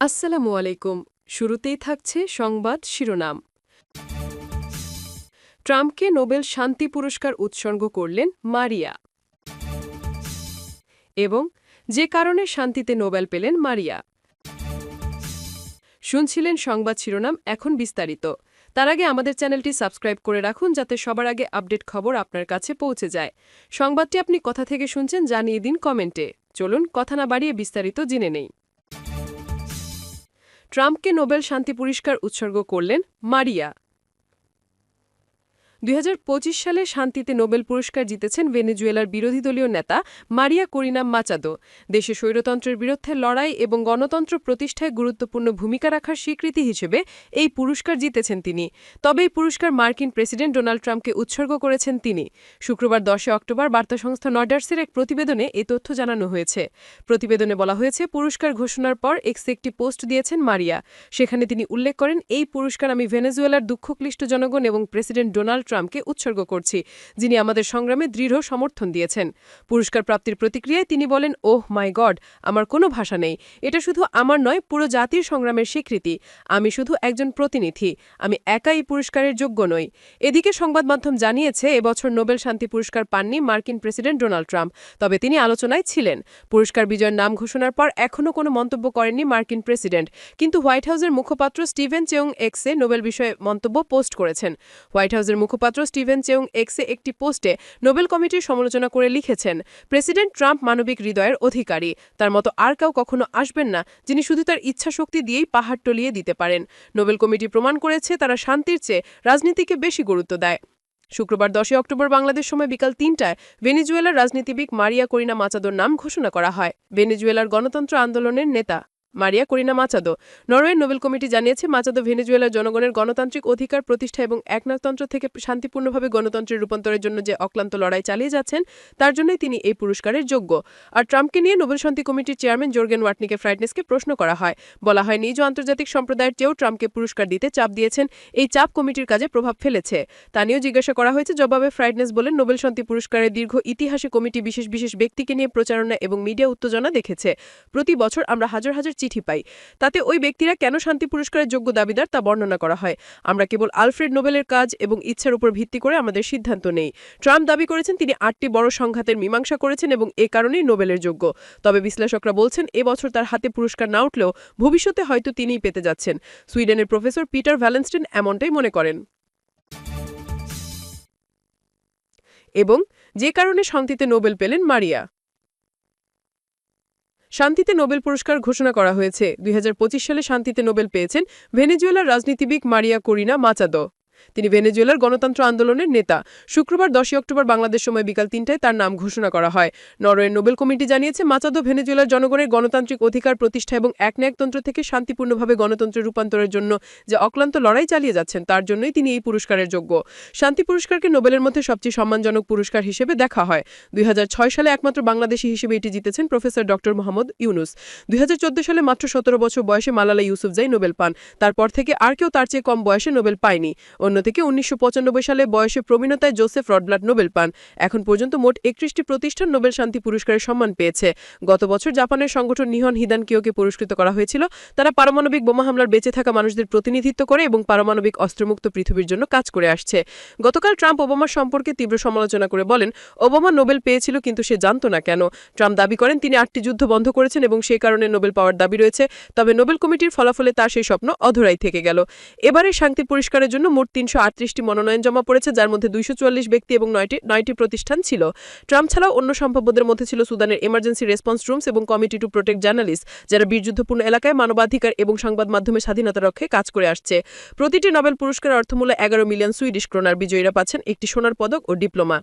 আসসালামু আলাইকুম। শুরুতেই থাকছে সংবাদ শিরোনাম। ট্রাম্পকে নোবেল শান্তি পুরস্কার উৎসর্গ করলেন মারিয়া, এবং যে কারণে শান্তিতে নোবেল পেলেন মারিয়া। শুনছিলেন সংবাদ শিরোনাম, এখন বিস্তারিত। তার আগে আমাদের চ্যানেলটি সাবস্ক্রাইব করে রাখুন যাতে সবার আগে আপডেট খবর আপনার কাছে পৌঁছে যায়। সংবাদটি আপনি কোথা থেকে শুনছেন জানিয়ে দিন কমেন্টে। চলুন কথা না বাড়িয়ে বিস্তারিত জেনে নেই। ট্রাম্পকে নোবেল শান্তি পুরস্কার উৎসর্গ করলেন মারিয়া। ২০২৫ সালে শান্তিতে নোবেল পুরস্কার জিতেছেন ভেনেজুয়েলার বিরোধী দলীয় নেতা মারিয়া করিনা মাচাদো। দেশে স্বৈরতন্ত্রের বিরুদ্ধে লড়াই এবং গণতন্ত্র প্রতিষ্ঠায় গুরুত্বপূর্ণ ভূমিকা রাখার স্বীকৃতি হিসেবে এই পুরস্কার জিতেছেন তিনি। তবে এই পুরস্কার মার্কিন প্রেসিডেন্ট ডোনাল্ড ট্রাম্পকে উৎসর্গ করেছেন তিনি। শুক্রবার ১০ অক্টোবর বার্তা সংস্থা রয়টার্সের এক প্রতিবেদনে এই তথ্য জানানো হয়েছে। প্রতিবেদনে বলা হয়েছে, পুরস্কার ঘোষণার পর এক্সে একটি পোস্ট দিয়েছেন মারিয়া। সেখানে তিনি উল্লেখ করেন, এই পুরস্কার আমি ভেনেজুয়েলার দুঃখক্লিষ্ট জনগণ এবং প্রেসিডেন্ট ডোনাল্ড ট্রাম্পকে উৎসর্গ করছি, যিনি আমাদের সংগ্রামে দৃঢ় সমর্থন দিয়েছেন। পুরস্কার প্রাপ্তির প্রতিক্রিয়ায় তিনি বলেন, ওহ মাই গড, আমার কোনো ভাষা নেই। এটা শুধু আমার নয়, পুরো জাতির সংগ্রামের স্বীকৃতি। আমি শুধু একজন প্রতিনিধি, আমি একাই এই পুরস্কারের যোগ্য নই। এদিকে সংবাদ মাধ্যম জানিয়েছে, এবছর নোবেল শান্তি পুরস্কার পাননি মার্কিন প্রেসিডেন্ট ডোনাল্ড ট্রাম্প, তবে তিনি আলোচনায় ছিলেন। পুরস্কার বিজয়ের নাম ঘোষণার পর এখনও কোনো মন্তব্য করেননি মার্কিন প্রেসিডেন্ট, কিন্তু হোয়াইট হাউসের মুখপাত্র স্টিভেন চেউং এক্সে নোবেল বিষয়ে মন্তব্য পোস্ট করেছেন। হোয়াইট হাউসের মুখপাত্র স্টিভেন চেউং এক্সে একটি পোস্টে নোবেল কমিটির সমালোচনা করে লিখেছেন, প্রেসিডেন্ট ট্রাম্প মানবিক হৃদয়ের অধিকারী। তার মতো আর কেউ কখনো আসবেন না, যিনি শুধু তার ইচ্ছাশক্তি দিয়েই পাহাড় টলিয়ে দিতে পারেন। নোবেল কমিটি প্রমাণ করেছে তারা শান্তির চেয়ে রাজনীতিকে বেশি গুরুত্ব দেয়। শুক্রবার ১০ অক্টোবর বাংলাদেশ সময় বিকাল ৩টায় ভেনেজুয়েলার রাজনীতিবিদ মারিয়া করিনা মাচাদোর নাম ঘোষণা করা হয়। ভেনেজুয়েলার গণতন্ত্র আন্দোলনের নেতা মারিয়া করিনা মাচাদো। নরওয়ের নোবেল কমিটি জানিয়েছে, মাচাদো ভেনেজুয়েলার জনগণের গণতান্ত্রিক অধিকার প্রতিষ্ঠা এবং একনায়কতন্ত্র থেকে শান্তিপূর্ণভাবে গণতন্ত্রের রূপান্তরের জন্য যে অক্লান্ত লড়াই চালিয়ে যাচ্ছেন, তার জন্যই তিনি এই পুরস্কারের যোগ্য। আর ট্রাম্পকে নিয়ে নোবেল শান্তি কমিটির চেয়ারম্যান জোর্গেন ওয়াটনিকে ফ্রাইডনেসকে প্রশ্ন করা হয়। বলা হয়, নিজ আন্তর্জাতিক সম্প্রদায়ের চেয়েও ট্রাম্পকে পুরস্কার দিতে চাপ দিয়েছেন। এই চাপ কমিটির কাজে প্রভাব ফেলেছে, তা নিয়েও জিজ্ঞাসা করা হয়েছে। জবাবে ফ্রাইডনেস বলেন, নোবেল শান্তি পুরস্কারের দীর্ঘ ইতিহাসে কমিটি বিশেষ বিশেষ ব্যক্তিকে নিয়ে প্রচারণা এবং মিডিয়া উত্তেজনা দেখেছে। প্রতি বছর আমরা হাজার হাজার চিঠি পাই, তাতে ওই ব্যক্তিরা কেন শান্তি পুরস্কারের যোগ্য দাবিদার তা বর্ণনা করা হয়। আমরা কেবল আলফ্রেড নোবেলের কাজ এবং ইচ্ছার উপর ভিত্তি করে আমাদের সিদ্ধান্ত নেই। ট্রাম্প দাবি করেছেন তিনি ৮টি বড় সংঘাতের মীমাংসা করেছেন এবং এ কারণেই নোবেলের যোগ্য। তবে বিশ্লেষকরা বলছেন, এবছর তার হাতে পুরস্কার না উঠলেও ভবিষ্যতে হয়তো তিনিই পেতে যাচ্ছেন। সুইডেনের প্রফেসর পিটার ভ্যালেনস্টেন এমনটাই মনে করেন। এবং যে কারণে শান্তিতে নোবেল পেলেন মারিয়া। শান্তিতে নোবেল পুরস্কার ঘোষণা করা হয়েছে। ২০২৫ সালে শান্তিতে নোবেল পেয়েছেন ভেনেজুয়েলার রাজনীতিবিদ মারিয়া করিনা মাচাদো। তিনি ভেনেজুয়েলার গণতন্ত্র আন্দোলনের নেতা। শুক্রবার ১০ অক্টোবর বাংলাদেশ সময় বিকাল ৩টায় তার নাম ঘোষণা করা হয়। নরওয়ের নোবেল কমিটি জানিয়েছে, মাচাদো ভেনেজুয়েলার জনগণের গণতান্ত্রিক অধিকার প্রতিষ্ঠা এবং একনায়কতন্ত্র থেকে শান্তিপূর্ণভাবে গণতন্ত্রের রূপান্তরের জন্য যে অক্লান্ত লড়াই চালিয়ে যাচ্ছেন, তার জন্যই তিনি এই পুরস্কারের যোগ্য। শান্তি পুরস্কারকে নোবেলের মধ্যে সবচেয়ে সম্মানজনক পুরস্কার হিসেবে দেখা হয়। ২০০৬ সালে একমাত্র বাংলাদেশি হিসেবে এটি জিতেছেন প্রফেসর ড. মোহাম্মদ ইউনুস। ২০১৪ সালে মাত্র ১৭ বছর বয়সে মালালা ইউসুফজাই নোবেল পান। তারপর থেকে আর কেউ তার চেয়ে কম বয়সে নোবেল পায়নি। অন্যদিকে ১৯৯৫ সালে বয়সে প্রবীণতায় জোসেফ রডব্লাড নোবেল পান। এখন পর্যন্ত মোট ৩১টি প্রতিষ্ঠান নোবেল শান্তি পুরস্কারের সম্মান পেয়েছে। গত বছর জাপানের সংগঠন নিহন হিদানকিওকে পুরস্কৃত করা হয়েছিল। তারা পারমাণবিক বোমা হামলার বেঁচে থাকা মানুষদের প্রতিনিধিত্ব করে এবং পারমাণবিক অস্ত্রমুক্ত পৃথিবীর জন্য কাজ করে আসছে। গতকাল ট্রাম্প ওবামার সম্পর্কে তীব্র সমালোচনা করে বলেন, ওবামা নোবেল পেয়েছিল কিন্তু সে জানত না কেন। ট্রাম্প দাবি করেন তিনি ৮টি যুদ্ধ বন্ধ করেছেন এবং সে কারণে নোবেল পাওয়ার দাবি রয়েছে। তবে নোবেল কমিটির ফলাফলে তার সেই স্বপ্ন অধরাই থেকে গেল। এবারে শান্তি পুরস্কারের জন্য মোট ৩৩৮টি মনোনয়ন জমা পড়েছে, যার মধ্যে ২৪৪ ব্যক্তি এবং ৯টি প্রতিষ্ঠান ছিল। ট্রাম্প ছাড়াও অন্য সম্ভাব্যদের মধ্যে ছিল সুদানের এমার্জেন্সি রেসপন্স রুমস এবং কমিটি টু প্রোটেক্ট জার্নালিস্ট, যারা বীরযুদ্ধপূর্ণ এলাকায় মানবাধিকার এবং সংবাদ মাধ্যমের স্বাধীনতা রক্ষায় কাজ করে আসছে। প্রতিটি নোবেল পুরস্কারের অর্থমূল্য ১১ মিলিয়ন সুইডিশ ক্রোনার। বিজয়ীরা পাচ্ছেন একটি সোনার পদক ও ডিপ্লোমা।